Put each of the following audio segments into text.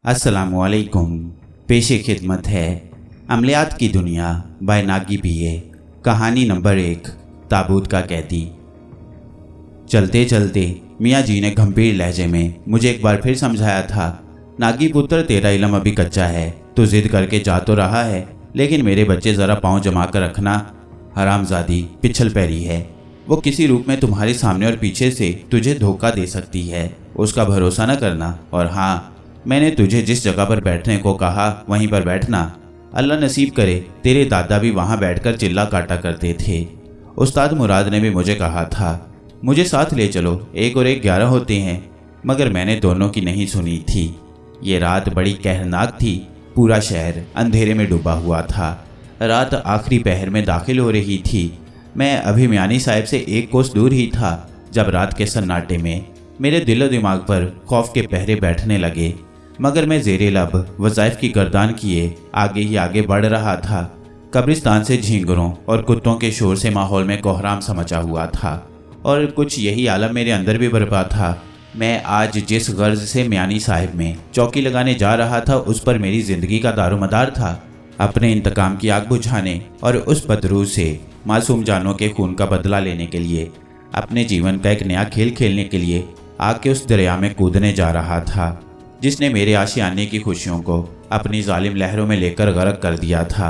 अस्सलामुअलैकुम। पेशे खिदमत है अमलियात की दुनिया बाय नागी बीए। कहानी नंबर 1, ताबूत का कैदी। चलते चलते मियाँ जी ने गंभीर लहजे में मुझे एक बार फिर समझाया था, नागी पुत्र तेरा इल्म अभी कच्चा है, तू जिद करके जा तो रहा है, लेकिन मेरे बच्चे ज़रा पाँव जमा कर रखना। हरामजादी पिछल पैरी है, वो किसी रूप में तुम्हारे सामने और पीछे से तुझे धोखा दे सकती है, उसका भरोसा न करना। और हाँ, मैंने तुझे जिस जगह पर बैठने को कहा वहीं पर बैठना। अल्लाह नसीब करे तेरे दादा भी वहाँ बैठकर चिल्ला काटा करते थे। उस्ताद मुराद ने भी मुझे कहा था, मुझे साथ ले चलो, 1 और 1 11 होते हैं, मगर मैंने दोनों की नहीं सुनी थी। ये रात बड़ी कहरनाक थी, पूरा शहर अंधेरे में डूबा हुआ था। रात आखिरी पहर में दाखिल हो रही थी। मैं अभी मियानी साहब से 1 कोस दूर ही था जब रात के सन्नाटे में मेरे दिलो दिमाग पर खौफ के पहरे बैठने लगे, मगर मैं ज़ेरे लब वज़ाइफ की गर्दान किए आगे ही आगे बढ़ रहा था। कब्रिस्तान से झींगरों और कुत्तों के शोर से माहौल में कोहराम सा मचा हुआ था और कुछ यही आलम मेरे अंदर भी बरपा था। मैं आज जिस गर्ज से मियानी साहिब में चौकी लगाने जा रहा था उस पर मेरी ज़िंदगी का दारोमदार था। अपने इंतकाम की आग बुझाने और उस बदरू से मासूम जानों के खून का बदला लेने के लिए, अपने जीवन का एक नया खेल खेलने के लिए आग के उस दरिया में कूदने जा रहा था जिसने मेरे आशियाने की खुशियों को अपनी जालिम लहरों में लेकर गर्क कर दिया था।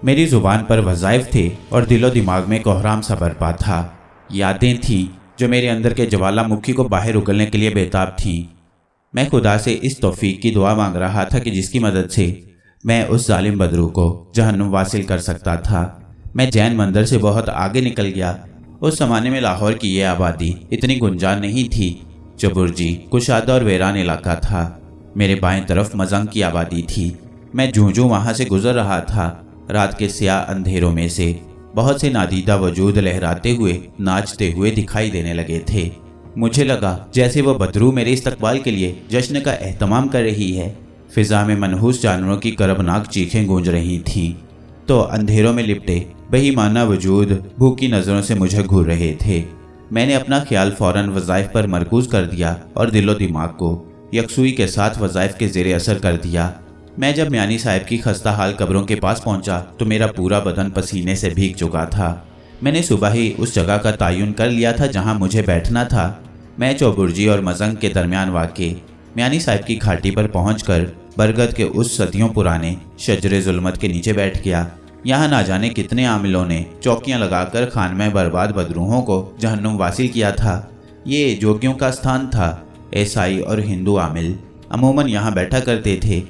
मेरी ज़ुबान पर वज़ाइफ थे और दिलो दिमाग में कोहराम सा बरपा था। यादें थीं जो मेरे अंदर के ज्वालामुखी को बाहर उगलने के लिए बेताब थीं। मैं खुदा से इस तौफीक की दुआ मांग रहा था कि जिसकी मदद से मैं उस जालिम बदरू को जहन्नुम वासिल कर सकता था। मैं जैन मंदिर से बहुत आगे निकल गया। उस ज़माने में लाहौर की ये आबादी इतनी गुंजान नहीं थी। चबुर्जी कुशादा और वीरान इलाका था। मेरे बाएं तरफ मजंग की आबादी थी। मैं जूं वहाँ से गुजर रहा था, रात के स्याह अंधेरों में से बहुत से नादीदा वजूद लहराते हुए नाचते हुए दिखाई देने लगे थे। मुझे लगा जैसे वो बदरू मेरे इस्तकबाल के लिए जश्न का एहतमाम कर रही है। फिजा में मनहूस जानवरों की करबनाक चीखें गूंज रही थीं, तो अंधेरों में लिपटे बेईमाना वजूद भूखी नज़रों से मुझे घूर रहे थे। मैंने अपना ख्याल फौरन वज़ाइफ पर मरकूज कर दिया और दिलो दिमाग को यकसुई के साथ वज़ाइफ के ज़ेरे असर कर दिया। मैं जब मियानी साहब की खस्ता हाल कब्रों के पास पहुंचा तो मेरा पूरा बदन पसीने से भीग चुका था। मैंने सुबह ही उस जगह का तयन कर लिया था जहां मुझे बैठना था। मैं चौबुर्जी और मजंग के दरमियान वाक़े मियानी साहब की घाटी पर पहुंचकर बरगद के उस सदियों पुराने शजरे जुल्मत के नीचे बैठ गया। यहाँ ना जाने कितने आमिलों ने चौकियाँ लगाकर खान में बर्बाद बदरूहों को जहन्नुम वासिल किया था। ये जोगियों का स्थान था। ईसाई और हिंदू आमिल अमूमन यहाँ बैठा करते थे।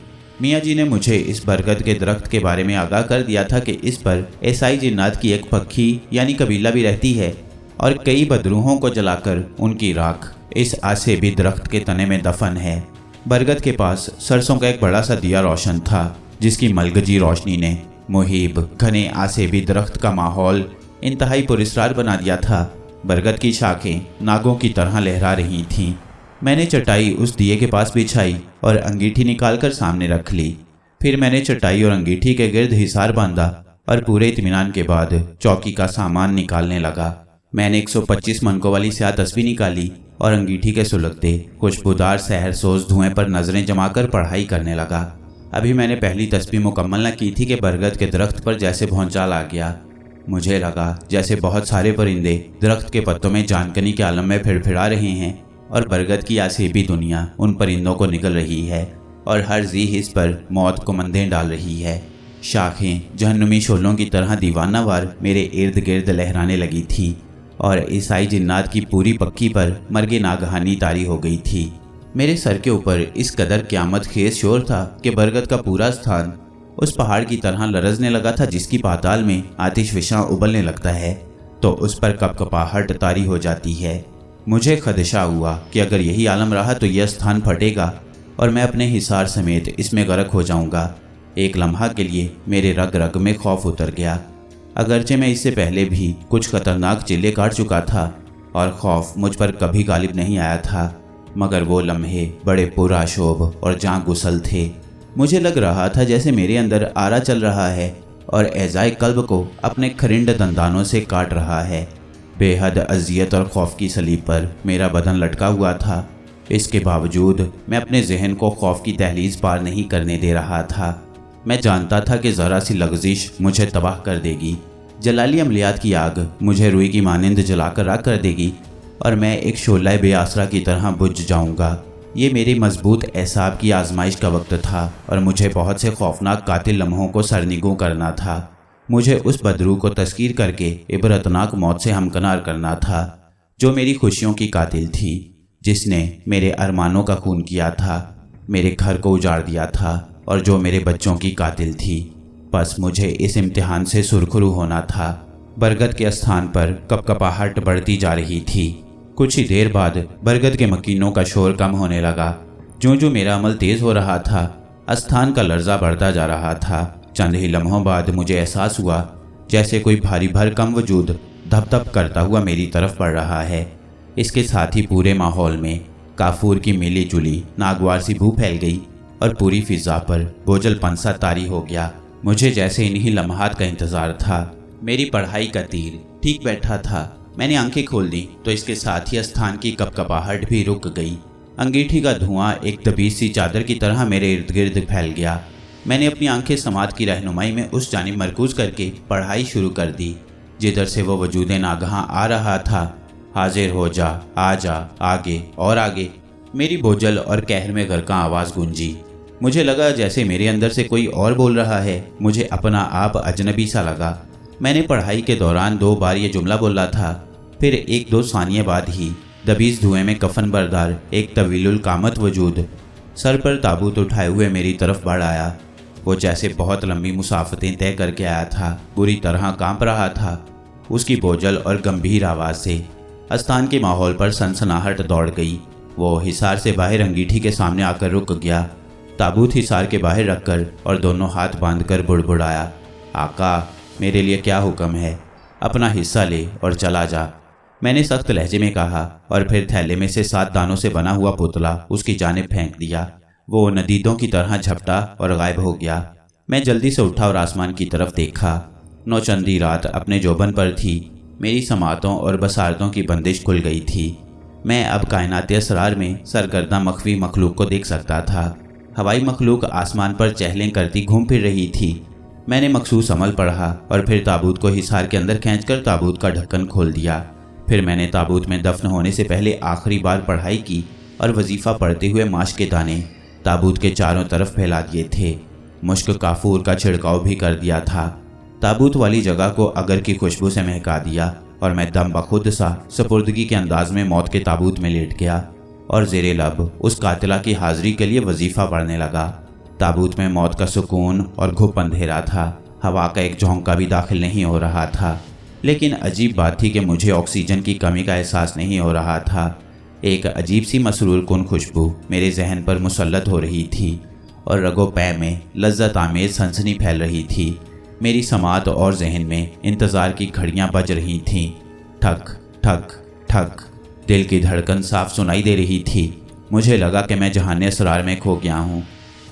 मियाँ जी ने मुझे इस बरगद के दरख्त के बारे में आगाह कर दिया था कि इस पर ईसाई जिन्नात की एक पक्षी यानी कबीला भी रहती है और कई बदरूहों को जलाकर उनकी राख इस आसे भी दरख्त के तने में दफन है। बरगद के पास सरसों का एक बड़ा सा दिया रोशन था जिसकी मलगजी रोशनी ने मुहिब घने आसे भी दरख्त का माहौल इंतहाई पुरस्कार बना दिया था। बरगद की शाखें नागों की तरह लहरा रही थीं। मैंने चटाई उस दिए के पास बिछाई और अंगीठी निकालकर सामने रख ली। फिर मैंने चटाई और अंगीठी के गिर्द हिसार बांधा और पूरे इत्मीनान के बाद चौकी का सामान निकालने लगा। मैंने 125 मनकों वाली स्याह तस्बीह निकाली और अंगीठी के सुलगते खुशबूदार सहर सोज धुएं पर नजरें जमाकर पढ़ाई करने लगा। अभी मैंने पहली तस्बीह मुकम्मल न की थी कि बरगद के दरख्त पर जैसे भौंचाल आ गया। मुझे लगा जैसे बहुत सारे परिंदे दरख्त के पत्तों में जानकनी के आलम में फिड़फिड़ा रहे हैं और बरगद की आसेबी दुनिया उन परिंदों को निगल रही है और हर जी हिस्स पर मौत को मंदें डाल रही है। शाखें जहन्नुमी शोलों की तरह दीवानावार मेरे इर्द गिर्द लहराने लगी थी और ईसाई जिन्नात की पूरी पक्की पर मर्गे नागहानी तारी हो गई थी। मेरे सर के ऊपर इस कदर क़यामत खेज शोर था कि बरगद का पूरा स्थान उस पहाड़ की तरह लरजने लगा था जिसकी पाताल में आतिश विशां उबलने लगता है तो उस पर कपकपाहट तारी हो जाती है। मुझे खदशा हुआ कि अगर यही आलम रहा तो यह स्थान फटेगा और मैं अपने हिसार समेत इसमें गर्क हो जाऊंगा। एक लम्हा के लिए मेरे रग रग में खौफ उतर गया। अगरचे मैं इससे पहले भी कुछ खतरनाक चिल्ले काट चुका था और खौफ मुझ पर कभी गालिब नहीं आया था, मगर वो लम्हे बड़े पुराशोभ और जाँ गुसल थे। मुझे लग रहा था जैसे मेरे अंदर आरा चल रहा है और एज़ाए कल्ब को अपने खरिंड दंदानों से काट रहा है। बेहद अजियत और खौफ की सलीब पर मेरा बदन लटका हुआ था। इसके बावजूद मैं अपने जहन को खौफ की दहलीज पार नहीं करने दे रहा था। मैं जानता था कि ज़रा सी लग़ज़िश मुझे तबाह कर देगी। जलाली अमलियात की आग मुझे रुई की मानिंद जलाकर राख कर देगी और मैं एक शोला बेआसरा की तरह बुझ जाऊंगा। ये मेरी मजबूत एहसाब की आजमाइश का वक्त था और मुझे बहुत से खौफनाक कातिल लम्हों को सरनिगू करना था। मुझे उस बदरू को तस्कीर करके इबरतनाक मौत से हमकनार करना था जो मेरी खुशियों की कातिल थी, जिसने मेरे अरमानों का खून किया था, मेरे घर को उजाड़ दिया था और जो मेरे बच्चों की कातिल थी। बस मुझे इस इम्तिहान से सुरखरू होना था। बरगद के स्थान पर कपकपाहट बढ़ती जा रही थी। कुछ ही देर बाद बरगद के मकीनों का शोर कम होने लगा। जो जो मेरा अमल तेज़ हो रहा था, स्थान का लर्जा बढ़ता जा रहा था। चंद ही लम्हों बाद मुझे एहसास हुआ जैसे कोई भारी भरकम वजूद धप धप करता हुआ मेरी तरफ बढ़ रहा है। इसके साथ ही पूरे माहौल में काफूर की मिली जुली नागवार सी बू फैल गई और पूरी फिजा पर बोझलपन सा तारी हो गया। मुझे जैसे इन्हीं लम्हात का इंतज़ार था। मेरी पढ़ाई का तीर ठीक बैठा था। मैंने आंखें खोल दी तो इसके साथ ही स्थान की कपकपाहट भी रुक गई। अंगीठी का धुआं एक तबीज सी चादर की तरह मेरे इर्द गिर्द फैल गया। मैंने अपनी आंखें समात की रहनुमाई में उस जानिब मरकूज करके पढ़ाई शुरू कर दी जिधर से वो वजूद नागहां आ रहा था। हाजिर हो जा, आ जा, आगे और आगे। मेरी बोझल और कहर में गरका आवाज़ गूंजी। मुझे लगा जैसे मेरे अंदर से कोई और बोल रहा है। मुझे अपना आप अजनबी सा लगा। मैंने पढ़ाई के दौरान 2 बार ये जुमला बोला था, फिर 1-2 सानिये बाद ही दबीज धुएं में कफन बरदार एक तवीलुल कामत वजूद सर पर ताबूत उठाए हुए मेरी तरफ बढ़ आया। वो जैसे बहुत लंबी मुसाफतें तय करके आया था, बुरी तरह कांप रहा था। उसकी बोझल और गंभीर आवाज़ से स्थान के माहौल पर सनसनाहट दौड़ गई। वो हिसार से बाहर अंगीठी के सामने आकर रुक गया। ताबूत हिसार के बाहर रखकर और दोनों हाथ बांधकर बुड़बुड़ाया, आका मेरे लिए क्या हुक्म है? अपना हिस्सा ले और चला जा। मैंने सख्त लहजे में कहा और फिर थैले में से 7 दानों से बना हुआ पुतला उसकी जानिब फेंक दिया। वो नदीदों की तरह झपटा और गायब हो गया। मैं जल्दी से उठा और आसमान की तरफ देखा। नौचंदी रात अपने जोबन पर थी। मेरी समातों और बसारतों की बंदिश खुल गई थी। मैं अब कायनाती असरार में सरगर्दा मख्फी मखलूक को देख सकता था। हवाई मखलूक आसमान पर चहलें करती घूम फिर रही थी। मैंने मखसूस अमल पढ़ा और फिर ताबूत को हिसार के अंदर खींचकर ताबूत का ढक्कन खोल दिया। फिर मैंने ताबूत में दफन होने से पहले आखिरी बार पढ़ाई की और वजीफ़ा पढ़ते हुए माश के दाने ताबूत के चारों तरफ फैला दिए थे। मुश्क काफूर का छिड़काव भी कर दिया था। ताबूत वाली जगह को अगर की खुशबू से महका दिया और मैं दम बखुद सा सपुर्दगी के अंदाज में मौत के ताबूत में लेट गया और ज़ेरे लब उस कातिला की हाजिरी के लिए वजीफ़ा पढ़ने लगा। ताबूत में मौत का सुकून और घुप अंधेरा था। हवा का एक झोंका भी दाखिल नहीं हो रहा था। लेकिन अजीब बात थी कि मुझे ऑक्सीजन की कमी का एहसास नहीं हो रहा था। एक अजीब सी मसरूर कुन खुशबू मेरे जहन पर मुसल्लत हो रही थी और रगो पै में लज्जत आमेज सनसनी फैल रही थी। मेरी समात और जहन में इंतज़ार की घड़ियां बज रही थीं। ठक ठक ठक दिल की धड़कन साफ सुनाई दे रही थी। मुझे लगा कि मैं जहाने असरार में खो गया हूँ।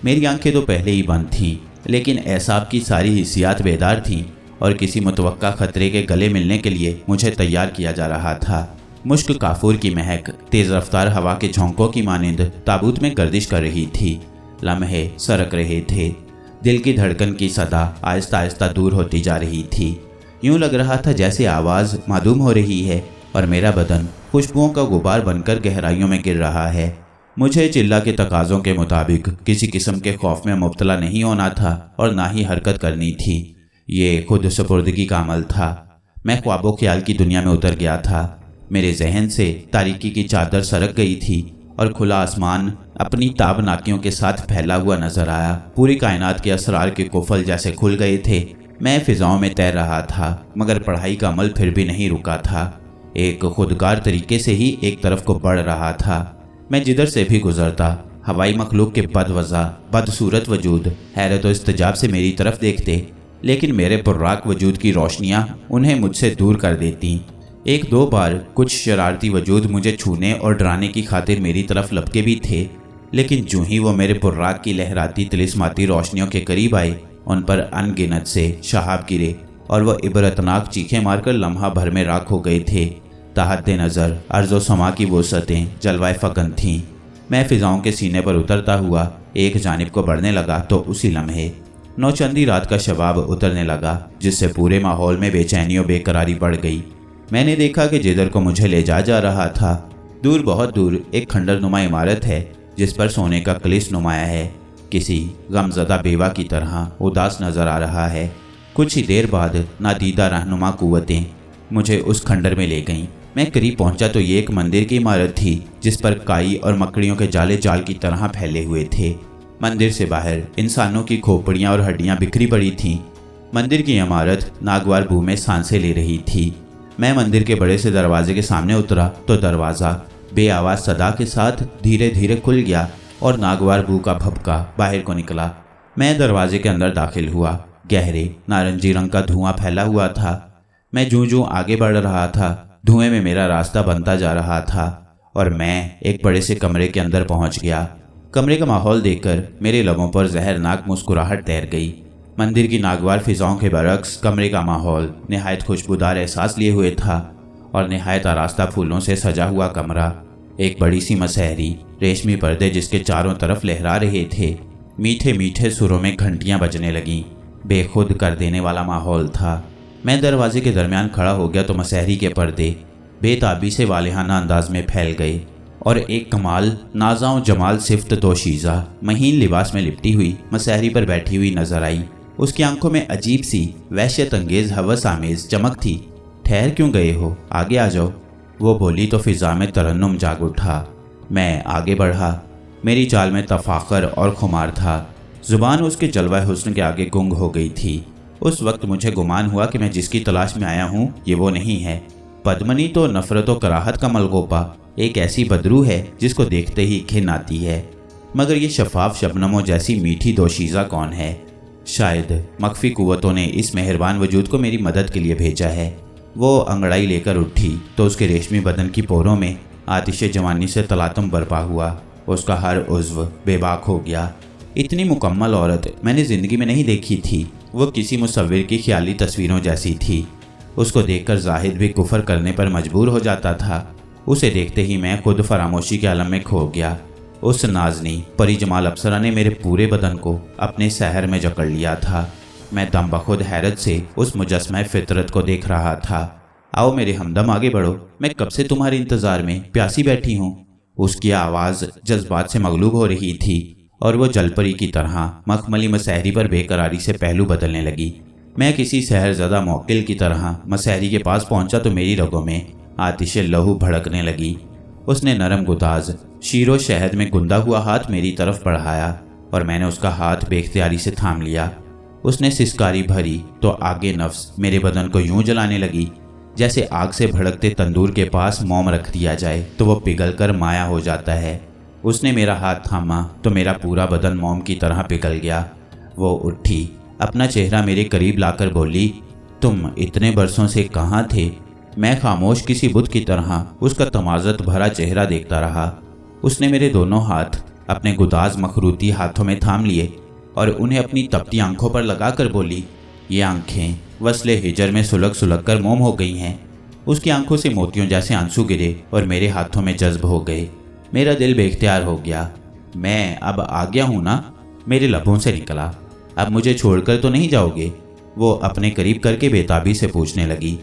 मेरी आंखें तो पहले ही बंद थीं, लेकिन एहसाब की सारी हिस्सियात बेदार थीं और किसी मुतवक्का खतरे के गले मिलने के लिए मुझे तैयार किया जा रहा था। मुश्क काफूर की महक तेज़ रफ्तार हवा के झोंकों की मानिंद ताबूत में गर्दिश कर रही थी। लम्हे सरक रहे थे। दिल की धड़कन की सदा आहिस्ता आहिस्ता दूर होती जा रही थी। यूं लग रहा था जैसे आवाज़ मादूम हो रही है और मेरा बदन खुशबुओं का गुबार बनकर गहराइयों में गिर रहा है। मुझे चिल्ला के तकाज़ों के मुताबिक किसी किस्म के खौफ में मुब्तला नहीं होना था और ना ही हरकत करनी थी। ये खुद सुपुर्दगी का अमल था। मैं ख्वाबो ख्याल की दुनिया में उतर गया था। मेरे जहन से तारीकी की चादर सरक गई थी और खुला आसमान अपनी ताबनाकियों के साथ फैला हुआ नजर आया। पूरी कायनात के असरार के कुफल जैसे खुल गए थे। मैं फिजाओं में तैर रहा था, मगर पढ़ाई का अमल फिर भी नहीं रुका था। एक खुदगार तरीके से ही एक तरफ को बढ़ रहा था। मैं जिधर से भी गुजरता हवाई मखलूक के बदवज़ा बदसूरत वजूद हैरत और इस्तजाब से मेरी तरफ देखते, लेकिन मेरे पुर्राक वजूद की रोशनियाँ उन्हें मुझसे दूर कर देती। 1-2 बार कुछ शरारती वजूद मुझे छूने और डराने की खातिर मेरी तरफ लपके भी थे, लेकिन जो ही वो मेरे पुर्राक की लहराती तिलिस्माती रोशनियों के करीब आए, उन पर अनगिनत से शहाब गिरे और वह इबरतनाक चीखें मारकर लम्हा भर में राख हो गए थे। ताहत नज़र अर्ज़ो समा की वसअतें जलवाए फ़कन थीं। मैं फिजाओं के सीने पर उतरता हुआ एक जानिब को बढ़ने लगा तो उसी लम्हे नौचंदी रात का शबाब उतरने लगा, जिससे पूरे माहौल में बेचैनी और बेकरारी बढ़ गई। मैंने देखा कि जिधर को मुझे ले जा रहा था, दूर बहुत दूर एक खंडर नुमा इमारत है जिस पर सोने का कलिस नुमाया है। किसी गमज़दा बेवा की तरह उदास नजर आ रहा है। कुछ ही देर बाद नादीदा रहनुमा कुव्वतें मुझे उस खंडर में ले गईं। मैं करीब पहुंचा तो ये एक मंदिर की इमारत थी जिस पर काई और मकड़ियों के जाले जाल की तरह फैले हुए थे। मंदिर से बाहर इंसानों की खोपड़ियां और हड्डियां बिखरी पड़ी थीं। मंदिर की इमारत नागवार बू में सांसें ले रही थी। मैं मंदिर के बड़े से दरवाजे के सामने उतरा तो दरवाज़ा बेआवाज़ सदा के साथ धीरे धीरे खुल गया और नागवार बू का भभका बाहर को निकला। मैं दरवाजे के अंदर दाखिल हुआ। गहरे नारंगी रंग का धुआं फैला हुआ था। मैं जूं आगे बढ़ रहा था, धुएं में मेरा रास्ता बनता जा रहा था और मैं एक बड़े से कमरे के अंदर पहुंच गया। कमरे का माहौल देखकर मेरे लबों पर जहरनाक मुस्कुराहट तैर गई। मंदिर की नागवार फिजाओं के बरक्स कमरे का माहौल निहायत खुशबूदार एहसास लिए हुए था और निहायत आरास्ता फूलों से सजा हुआ कमरा, एक बड़ी सी मसहरी रेशमी पर्दे जिसके चारों तरफ लहरा रहे थे। मीठे मीठे सुरों में घंटियां बजने लगीं। बेखुद कर देने वाला माहौल था। मैं दरवाजे के दरमियान खड़ा हो गया तो मसहरी के पर्दे बेताबी से वालिहाना अंदाज में फैल गए और एक कमाल नाज़ाओं जमाल सिफ्त दोशीज़ा महीन लिबास में लिपटी हुई मसहरी पर बैठी हुई नजर आई। उसकी आंखों में अजीब सी वहशत अंगेज हवस आमेज चमक थी। ठहर क्यों गए हो, आगे आ जाओ, वो बोली तो फिजा में तरन्नुम जाग उठा। मैं आगे बढ़ा। मेरी चाल में तफाखर और खुमार था। जुबान उसके जलवा हुस्न के आगे गुंग हो गई थी। उस वक्त मुझे गुमान हुआ कि मैं जिसकी तलाश में आया हूँ ये वो नहीं है। पद्मनी तो नफरत व कराहत का मलगोपा, एक ऐसी बदरू है जिसको देखते ही घिन आती है। मगर ये शफाफ शबनमों जैसी मीठी दोशीज़ा कौन है? शायद मख्फी कुव्वतों ने इस मेहरबान वजूद को मेरी मदद के लिए भेजा है। वो अंगड़ाई लेकर उठी तो उसके रेशमी बदन की पोरों में आतिश जवानी से तलातम बरपा हुआ। उसका हर उज़्व बेबाक हो गया। इतनी मुकम्मल औरत मैंने ज़िंदगी में नहीं देखी थी। वो किसी मुसव्विर की ख्याली तस्वीरों जैसी थी। उसको देखकर जाहिद भी कुफर करने पर मजबूर हो जाता था। उसे देखते ही मैं खुद फरामोशी के आलम में खो गया। उस नाजनी परी जमाल अप्सरा ने मेरे पूरे बदन को अपने सहर में जकड़ लिया था। मैं दम बखुद हैरत से उस मुजस्मा फितरत को देख रहा था। आओ मेरे हमदम आगे बढ़ो, मैं कब से तुम्हारे इंतज़ार में प्यासी बैठी हूँ। उसकी आवाज़ जज्बात से मगलूब हो रही थी और वो जलपरी की तरह मखमली मसहरी पर बेकरारी से पहलू बदलने लगी। मैं किसी सहरज़दा मौकिल की तरह मसहरी के पास पहुंचा तो मेरी रगों में आतिश लहू भड़कने लगी। उसने नरम गुदाज शीरो शहद में गुंदा हुआ हाथ मेरी तरफ बढ़ाया और मैंने उसका हाथ बेख्तियारी से थाम लिया। उसने सिसकारी भरी तो आगे नफ्स मेरे बदन को यूं जलाने लगी जैसे आग से भड़कते तंदूर के पास मोम रख दिया जाए तो वो पिघलकर माया हो जाता है। उसने मेरा हाथ थामा तो मेरा पूरा बदन मोम की तरह पिघल गया। वो उठी, अपना चेहरा मेरे करीब लाकर बोली, तुम इतने बरसों से कहाँ थे? मैं खामोश किसी बुत की तरह उसका तमाज़त भरा चेहरा देखता रहा। उसने मेरे दोनों हाथ अपने गुदाज मखरूती हाथों में थाम लिए और उन्हें अपनी तपती आंखों पर लगाकर बोली, ये आंखें वस्ले हिजर में सुलग सुलग कर मोम हो गई हैं। उसकी आंखों से मोतियों जैसे आंसू गिरे और मेरे हाथों में जज्ब हो गए। मेरा दिल बेख्तियार हो गया। मैं अब आ गया हूँ ना? मेरे लबों से निकला। अब मुझे छोड़कर तो नहीं जाओगे? वो अपने करीब करके बेताबी से पूछने लगी।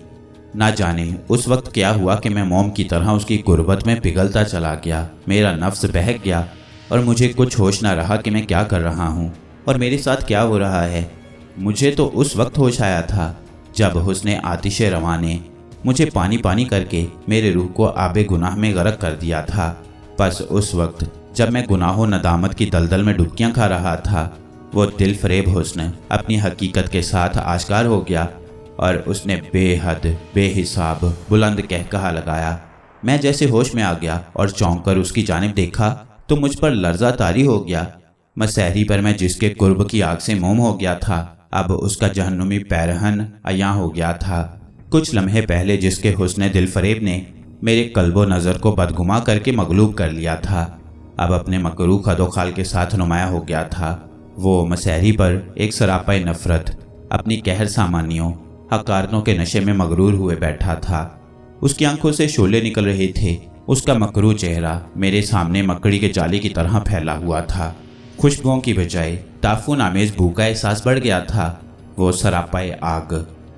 ना जाने उस वक्त क्या हुआ कि मैं मोम की तरह उसकी गुर्बत में पिघलता चला गया। मेरा नफ्स बहक गया और मुझे कुछ होश ना रहा कि मैं क्या कर रहा हूँ और मेरे साथ क्या हो रहा है। मुझे तो उस वक्त होश आया था जब हुस्ने आतिश रवा ने मुझे पानी पानी करके मेरे रूह को आबे गुनाह में गर्क कर दिया था। बस उस वक्त जब मैं गुनाहों नदामत की दलदल में डुबकियां खा रहा था, वो दिल फरेब हुस्न अपनी हकीकत के साथ आश्कार हो गया और उसने बेहद बेहिसाब बुलंद कहकहा लगाया। मैं जैसे होश में आ गया और चौंक कर उसकी जानिब देखा तो मुझ पर लर्जा तारी हो गया। मसहरी पर मैं जिसके कुर्ब की आग से मोम हो गया था, अब उसका जहन्नुमी पैरहन अयां हो गया था। कुछ लम्हे पहले जिसके हुस्ने दिल फरेब ने मेरे कल्बो नज़र को बदगुमा करके मगलूब कर लिया था, अब अपने मकरू खदोखाल के साथ नुमाया हो गया था। वो मसहरी पर एक सरापा नफरत अपनी कहर सामानियों हकारतों के नशे में मगरूर हुए बैठा था। उसकी आंखों से शोले निकल रहे थे। उसका मकरू चेहरा मेरे सामने मकड़ी के जाले की तरह फैला हुआ था। खुशबुओं की बजाय ताफून आमेज बू का एहसास बढ़ गया था। वो सरापाए आग,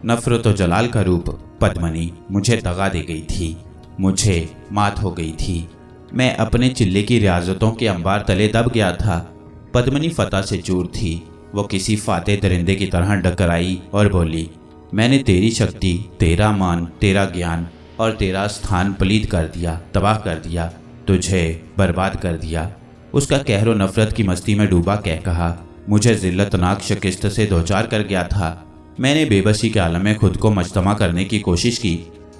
नफरत और जलाल का रूप पद्मनी मुझे दगा दे गई थी, मुझे मात हो गई थी। मैं अपने चिल्ले की रियाजतों के अंबार तले दब गया था। पद्मनी फतह से चूर थी। वो किसी फाते दरिंदे की तरह डकराई और बोली, मैंने तेरी शक्ति, तेरा मान, तेरा ज्ञान और तेरा स्थान पलीद कर दिया, तबाह कर दिया, तुझे बर्बाद कर दिया। उसका कहर व नफरत की मस्ती में डूबा कह कहा मुझे जिल्लतनाक शिकस्त से दो चार कर गया था। मैंने बेबसी के आलम में खुद को मजतमा करने की कोशिश की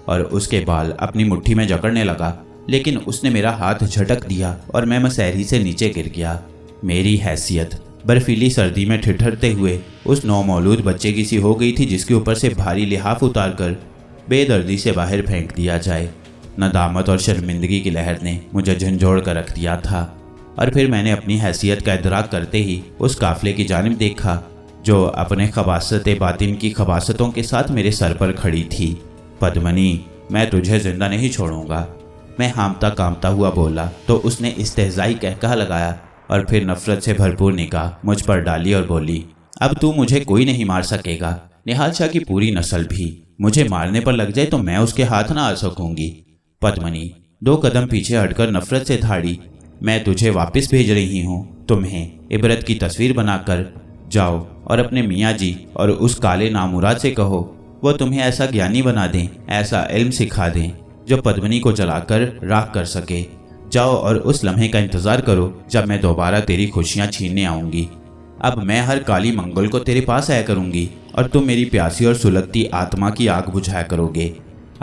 और उसके बाल अपनी मुट्ठी में जकड़ने लगा, लेकिन उसने मेरा हाथ झटक दिया और मैं मसहरी से नीचे गिर गया। मेरी हैसियत बर्फीली सर्दी में ठिठुरते हुए उस नौमौलूद बच्चे की सी हो गई थी जिसके ऊपर से भारी लिहाफ उतार कर बेदर्दी से बाहर फेंक दिया जाए। नदामत और शर्मिंदगी की लहर ने मुझे झंझोड़ कर रख दिया था और फिर मैंने अपनी हैसियत का इदराक करते ही उस काफिले की जानिब देखा जो अपने खबासत बातिन की खबासतों के साथ मेरे सर पर खड़ी थी। पद्मनी, मैं तुझे जिंदा नहीं छोड़ूंगा, मैं हामता कामता हुआ बोला तो उसने इस्तेहज़ाई कहकहा लगाया और फिर नफरत से भरपूर निगाह मुझ पर डाली और बोली, अब तू मुझे कोई नहीं मार सकेगा। निहाल शाह की पूरी नस्ल भी मुझे मारने पर लग जाए तो मैं उसके हाथ ना आ सकूंगी। पद्मनी 2 कदम पीछे हटकर नफरत से धाड़ी, मैं तुझे वापस भेज रही हूँ, तुम्हें इबरत की तस्वीर बनाकर जाओ और अपने मियाँ जी और उस काले नामुराद से कहो वो तुम्हें ऐसा ज्ञानी बना दें, ऐसा इल्म सिखा दें जो पद्मनी को जलाकर राख कर सके। जाओ और उस लम्हे का इंतजार करो जब मैं दोबारा तेरी खुशियाँ छीनने आऊँगी। अब मैं हर काली मंगल को तेरे पास आया करूँगी और तुम मेरी प्यासी और सुलगती आत्मा की आग बुझाया करोगे।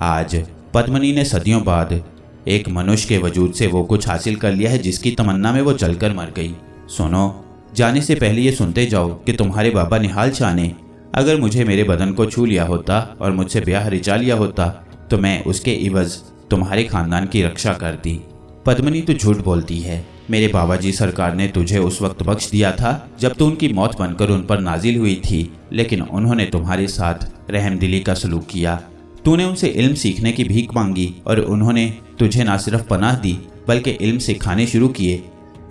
आज पद्मनी ने सदियों बाद एक मनुष्य के वजूद से वो कुछ हासिल कर लिया है जिसकी तमन्ना में वो जलकर मर गई। सुनो, जाने से पहले ये सुनते जाओ कि तुम्हारे बाबा निहाल शाह ने अगर मुझे मेरे बदन को छू लिया होता और मुझसे ब्याह रिचा लिया होता तो मैं उसके इवज तुम्हारे खानदान की रक्षा करती। पद्मनी, तू झूठ बोलती है। मेरे बाबा जी सरकार ने तुझे उस वक्त बख्श दिया था जब तू उनकी मौत बनकर उन पर नाजिल हुई थी, लेकिन उन्होंने तुम्हारे साथ रहमदिली का सलूक किया। तूने उनसे इल्म सीखने की भीख मांगी और उन्होंने तुझे ना सिर्फ पनाह दी बल्कि इल्म सिखाने शुरू किए।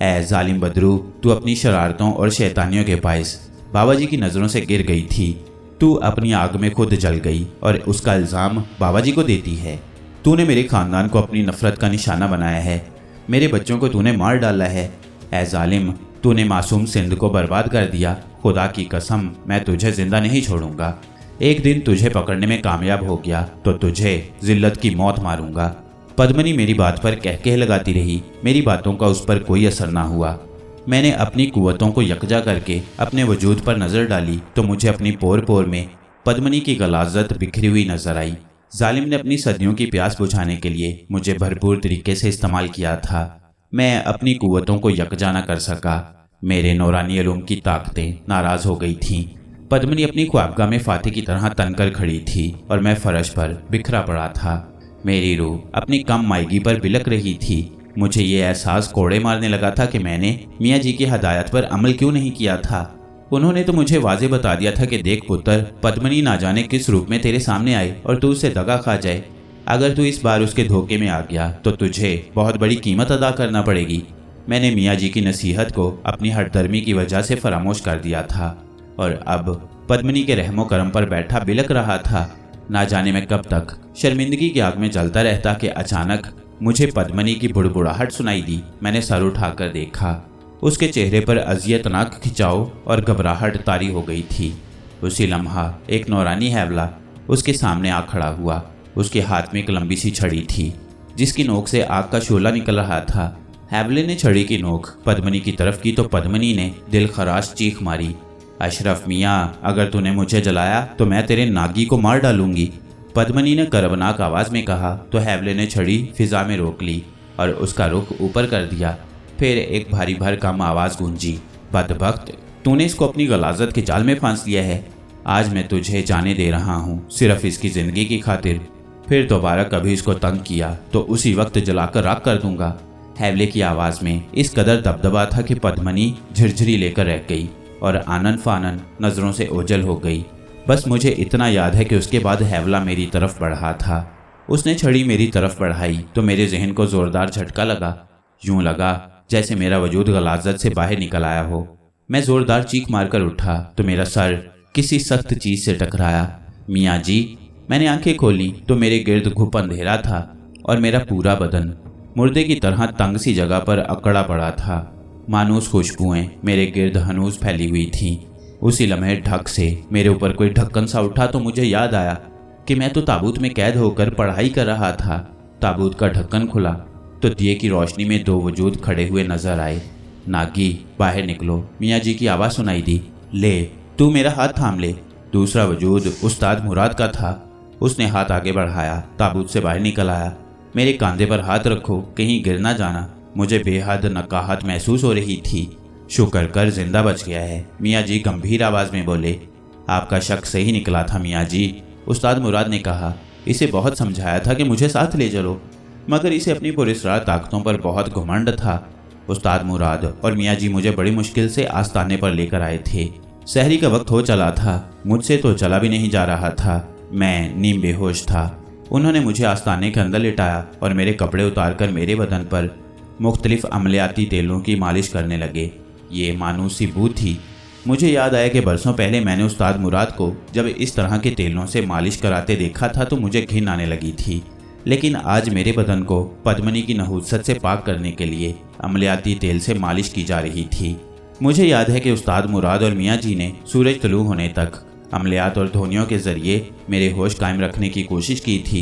ऐ जालिम बदरू, तू अपनी शरारतों और शैतानियों के बायस बाबा जी की नज़रों से गिर गई थी। तू अपनी आग में खुद जल गई और उसका इल्ज़ाम बाबा जी को देती है। तूने मेरे खानदान को अपनी नफरत का निशाना बनाया है, मेरे बच्चों को तूने मार डाला है। ऐ जालिम, तूने मासूम सिंध को बर्बाद कर दिया। खुदा की कसम, मैं तुझे जिंदा नहीं छोड़ूंगा। एक दिन तुझे पकड़ने में कामयाब हो गया तो तुझे जिल्लत की मौत मारूंगा। पद्मनी मेरी बात पर कहकह लगाती रही। मेरी बातों का उस पर कोई असर ना हुआ। मैंने अपनी कुव्वतों को यकजा करके अपने वजूद पर नज़र डाली तो मुझे अपनी पोर पोर में पद्मनी की गलाजत बिखरी हुई नजर आई। जालिम ने अपनी सदियों की प्यास बुझाने के लिए मुझे भरपूर तरीके से इस्तेमाल किया था। मैं अपनी कुव्वतों को यकजा न कर सका। मेरे नौरानी अलूम की ताकतें नाराज हो गई थीं। पद्मनी अपनी ख्वाबगाह में फातिह की तरह तनकर खड़ी थी और मैं फर्श पर बिखरा पड़ा था। मेरी रूह अपनी कम मायगी पर बिलक रही थी। मुझे ये एहसास कोड़े मारने लगा था कि मैंने मियाँ जी की हदायत पर अमल क्यों नहीं किया था। उन्होंने तो मुझे वाजे बता दिया था कि देख पुत्र, पद्मनी ना जाने किस रूप में तेरे सामने आई और तू उससे दगा खा जाए। अगर तू इस बार उसके धोखे में आ गया तो तुझे बहुत बड़ी कीमत अदा करना पड़ेगी। मैंने मियाँ जी की नसीहत को अपनी हठधर्मी की वजह से फरामोश कर दिया था और अब पद्मनी के रहमो करम पर बैठा बिलक रहा था। ना जाने मैं कब तक शर्मिंदगी की आग में जलता रहता कि अचानक मुझे पद्मनी की बुड़बुड़ाहट सुनाई दी। मैंने सर उठाकर देखा। उसके चेहरे पर अजियतनाक खिंचाव और घबराहट तारी हो गई थी। उसी लम्हा एक नौरानी हैवला उसके सामने आ खड़ा हुआ। उसके हाथ में एक लंबी सी छड़ी थी जिसकी नोक से आग का शोला निकल रहा था। हैवले ने छड़ी की नोक पद्मनी की तरफ की तो पद्मनी ने दिल खराश चीख मारी, अशरफ मियाँ, अगर तूने मुझे जलाया तो मैं तेरे नागी को मार डालूंगी। पद्मनी ने कर्बनाक आवाज़ में कहा तो हैवले ने छड़ी फिजा में रोक ली और उसका रुख ऊपर कर दिया। फिर एक भारी भरकम आवाज़ गूंजी, बदबख्त, तूने इसको अपनी गलाजत के जाल में फांस लिया है। आज मैं तुझे जाने दे रहा हूँ सिर्फ इसकी ज़िंदगी की खातिर। फिर दोबारा कभी इसको तंग किया तो उसी वक्त जलाकर राख कर दूंगा। हैवले की आवाज़ में इस कदर दबदबा था कि पद्मनी झिरझिरी लेकर रह गई और आनन फानन नज़रों से ओझल हो गई। बस मुझे इतना याद है कि उसके बाद हैवला मेरी तरफ बढ़ा था। उसने छड़ी मेरी तरफ बढ़ाई तो मेरे जहन को जोरदार झटका लगा। यूं लगा जैसे मेरा वजूद गलाजत से बाहर निकल आया हो। मैं जोरदार चीख मारकर उठा तो मेरा सर किसी सख्त चीज से टकराया। मियाँ जी। मैंने आंखें खोली तो मेरे गिर्द घुप अंधेरा था और मेरा पूरा बदन मुर्दे की तरह तंग सी जगह पर अकड़ा पड़ा था। मानूस खुशबुएं मेरे गिर्द हनूस फैली हुई थीं। उसी लम्हे ढक से मेरे ऊपर कोई ढक्कन सा उठा तो मुझे याद आया कि मैं तो ताबूत में कैद होकर पढ़ाई कर रहा था। ताबूत का ढक्कन खुला तो दिए की रोशनी में दो वजूद खड़े हुए नजर आए। नागी, बाहर निकलो, मियाँ जी की आवाज़ सुनाई दी। ले, तू मेरा हाथ थाम ले। दूसरा वजूद उस्ताद मुराद का था। उसने हाथ आगे बढ़ाया, ताबूत से बाहर निकल आया। मेरे कांधे पर हाथ रखो, कहीं गिर ना जाना। मुझे बेहद नकाहत महसूस हो रही थी। शुक्र कर जिंदा बच गया है, मियाँ जी गंभीर आवाज़ में बोले। आपका शक सही निकला था मियाँ जी, उस्ताद मुराद ने कहा। इसे बहुत समझाया था कि मुझे साथ ले चलो, मगर इसे अपनी पुरस्कार ताकतों पर बहुत घमंड था। उस्ताद मुराद और मियाँ जी मुझे बड़ी मुश्किल से आस्ताने पर लेकर आए थे। सहरी का वक्त हो चला था, मुझसे तो चला भी नहीं जा रहा था। मैं नीम बेहोश था। उन्होंने मुझे आस्ताने के अंदर लिटाया और मेरे कपड़े उतारकर मेरे बदन पर मुख्तलिफ अमलियाती तेलों की मालिश करने लगे। ये मानूसी बू थी। मुझे याद आया कि बरसों पहले मैंने उस्ताद मुराद को जब इस तरह के तेलों से मालिश कराते देखा था तो मुझे घिन आने लगी थी। लेकिन आज मेरे बदन को पद्मनी की नहूसत से पाक करने के लिए अमलियाती तेल से मालिश की जा रही थी। मुझे याद है कि उस्ताद मुराद और मियाँ जी ने सूरज तुलू होने तक अमलियात और ध्वनियों के जरिए मेरे होश कायम रखने की कोशिश की थी।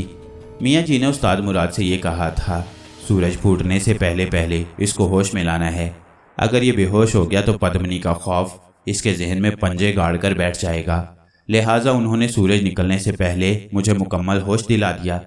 मियाँ जी ने उस्ताद मुराद से ये कहा था, सूरज फूटने से पहले पहले इसको होश में लाना है। अगर ये बेहोश हो गया तो पद्मनी का खौफ इसके जहन में पंजे गाड़ कर बैठ जाएगा। लिहाजा उन्होंने सूरज निकलने से पहले मुझे मुकम्मल होश दिला दिया।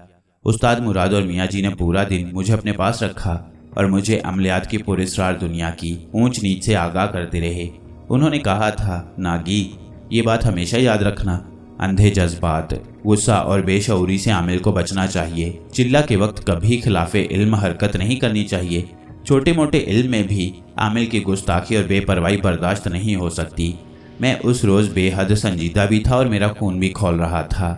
उस्ताद मुराद और मियाँ जी ने पूरा दिन मुझे अपने पास रखा और मुझे अमलियात की पुरस्कार दुनिया की ऊंच नीच से आगाह करते रहे। उन्होंने कहा था, नागी, ये बात हमेशा याद रखना, अंधे जज्बात, गुस्सा और बेशऊरी से आमिल को बचना चाहिए। चिल्ला के वक्त कभी खिलाफे इल्म हरकत नहीं करनी चाहिए। छोटे मोटे इल्म में भी आमिल की गुस्ताखी और बेपरवाही बर्दाश्त नहीं हो सकती। मैं उस रोज़ बेहद संजीदा भी था और मेरा खून भी खौल रहा था।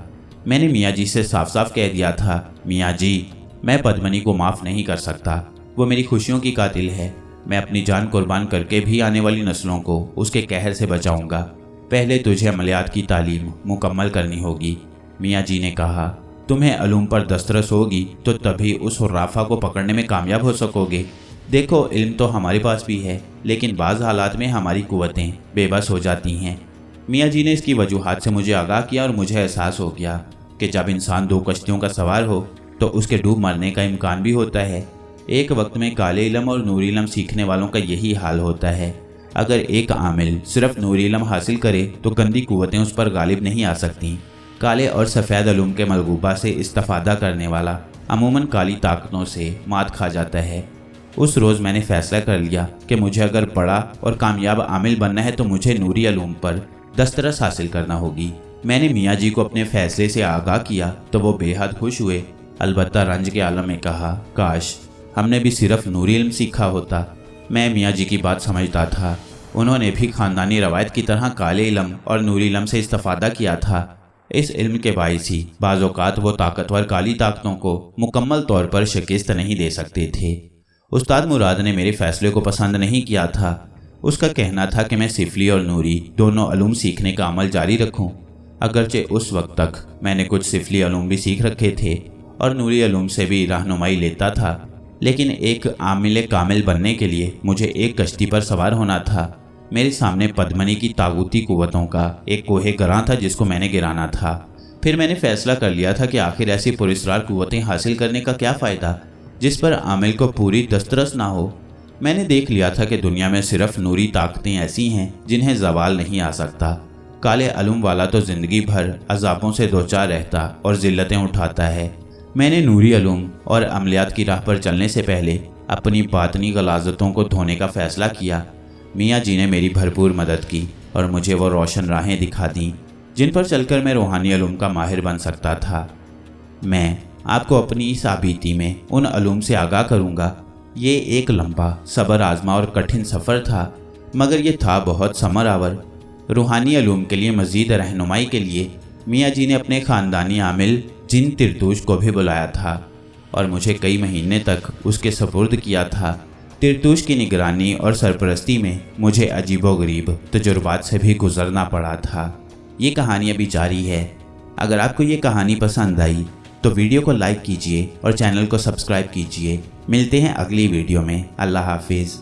मैंने मियाँ जी से साफ साफ कह दिया था, मियाँ जी, मैं पद्मनी को माफ़ नहीं कर सकता। वो मेरी खुशियों की कातिल है। मैं अपनी जान कुर्बान करके भी आने वाली नस्लों को उसके कहर से बचाऊंगा। पहले तुझे अमलियात की तालीम मुकम्मल करनी होगी। मियाँ जी ने कहा, तुम्हें अलूम पर दस्तरस होगी तो तभी उस हुर्राफा को पकड़ने में कामयाब हो सकोगे। देखो, इल्म तो हमारे पास भी है, लेकिन बाज़ हालात में हमारी कुव्वतें बेबस हो जाती हैं। मियाँ जी ने इसकी वजूहात से मुझे आगाह किया और मुझे एहसास हो गया कि जब इंसान दो कश्तियों का सवार हो तो उसके डूब मरने का इम्कान भी होता है। एक वक्त में काले इल्म और नूरी इल्म सीखने वालों का यही हाल होता है। अगर एक आमिल सिर्फ नूरी इल्म हासिल करे तो गंदी कुव्वतें उस पर गालिब नहीं आ सकती। काले और सफ़ेद इल्म के मलगूबा से इस्तिफ़ादा करने वाला अमूमन काली ताकतों से मात खा जाता है। उस रोज़ मैंने फ़ैसला कर लिया कि मुझे अगर बड़ा और कामयाब आमिल बनना है तो मुझे नूरी इल्म पर दस्तरस हासिल करना होगी। मैंने मियाँ जी को अपने फ़ैसले से आगाह किया तो वो बेहद खुश हुए। अलबत्ता रंज के आलम में कहा, काश हमने भी सिर्फ नूरी इल्म सीखा होता। मैं मियाँ जी की बात समझता था। उन्होंने भी ख़ानदानी रवायत की तरह काले इल्म और नूरी इल्म से इस्तिफ़ादा किया था। इस इल्म के बाइस ही बाज़ औक़ात वो ताकतवर काली ताकतों को मुकम्मल तौर पर शिकस्त नहीं दे सकते थे। उस्ताद मुराद ने मेरे फ़ैसले को पसंद नहीं किया था। उसका कहना था कि मैं सिफली और नूरी दोनों अलूम सीखने का अमल जारी रखूं। अगरचे उस वक्त तक मैंने कुछ सिफली अलूम भी सीख रखे थे और नूरी अलूम से भी रहनुमाई लेता था, लेकिन एक आमिल कामिल बनने के लिए मुझे एक कश्ती पर सवार होना था। मेरे सामने पद्मनी की तागूती कुव्वतों का एक कोहे गरां था जिसको मैंने गिराना था। फिर मैंने फैसला कर लिया था कि आखिर ऐसी पुरस्कार कुव्वतें हासिल करने का क्या फ़ायदा जिस पर आमिल को पूरी दस्तरस ना हो। मैंने देख लिया था कि दुनिया में सिर्फ नूरी ताकतें ऐसी हैं जिन्हें ज़वाल नहीं आ सकता। काले अलूम वाला तो ज़िंदगी भर अजाबों से दोचार रहता और ज़िल्लतें उठाता है। मैंने नूरी अलूम और अमलियात की राह पर चलने से पहले अपनी बातनी गलाजतों को धोने का फ़ैसला किया। मियाँ जी ने मेरी भरपूर मदद की और मुझे वो रोशन राहें दिखा दी जिन पर चलकर मैं रूहानी अलूम का माहिर बन सकता था। मैं आपको अपनी इस आबीती में उन अलूम से आगाह करूँगा। ये एक लंबा, सब्र आज़मा और कठिन सफ़र था, मगर ये था बहुत समर आवर। रूहानी अलूम के लिए मज़ीद रहनुमाई के लिए मियाँ जी ने अपने ख़ानदानी आमिल जिन तिरतूश को भी बुलाया था और मुझे कई महीने तक उसके सपुर्द किया था। तिरतूश की निगरानी और सरपरस्ती में मुझे अजीबोगरीब तजुर्बात से भी गुजरना पड़ा था। ये कहानी अभी जारी है। अगर आपको ये कहानी पसंद आई तो वीडियो को लाइक कीजिए और चैनल को सब्सक्राइब कीजिए। मिलते हैं अगली वीडियो में। अल्लाह हाफिज़।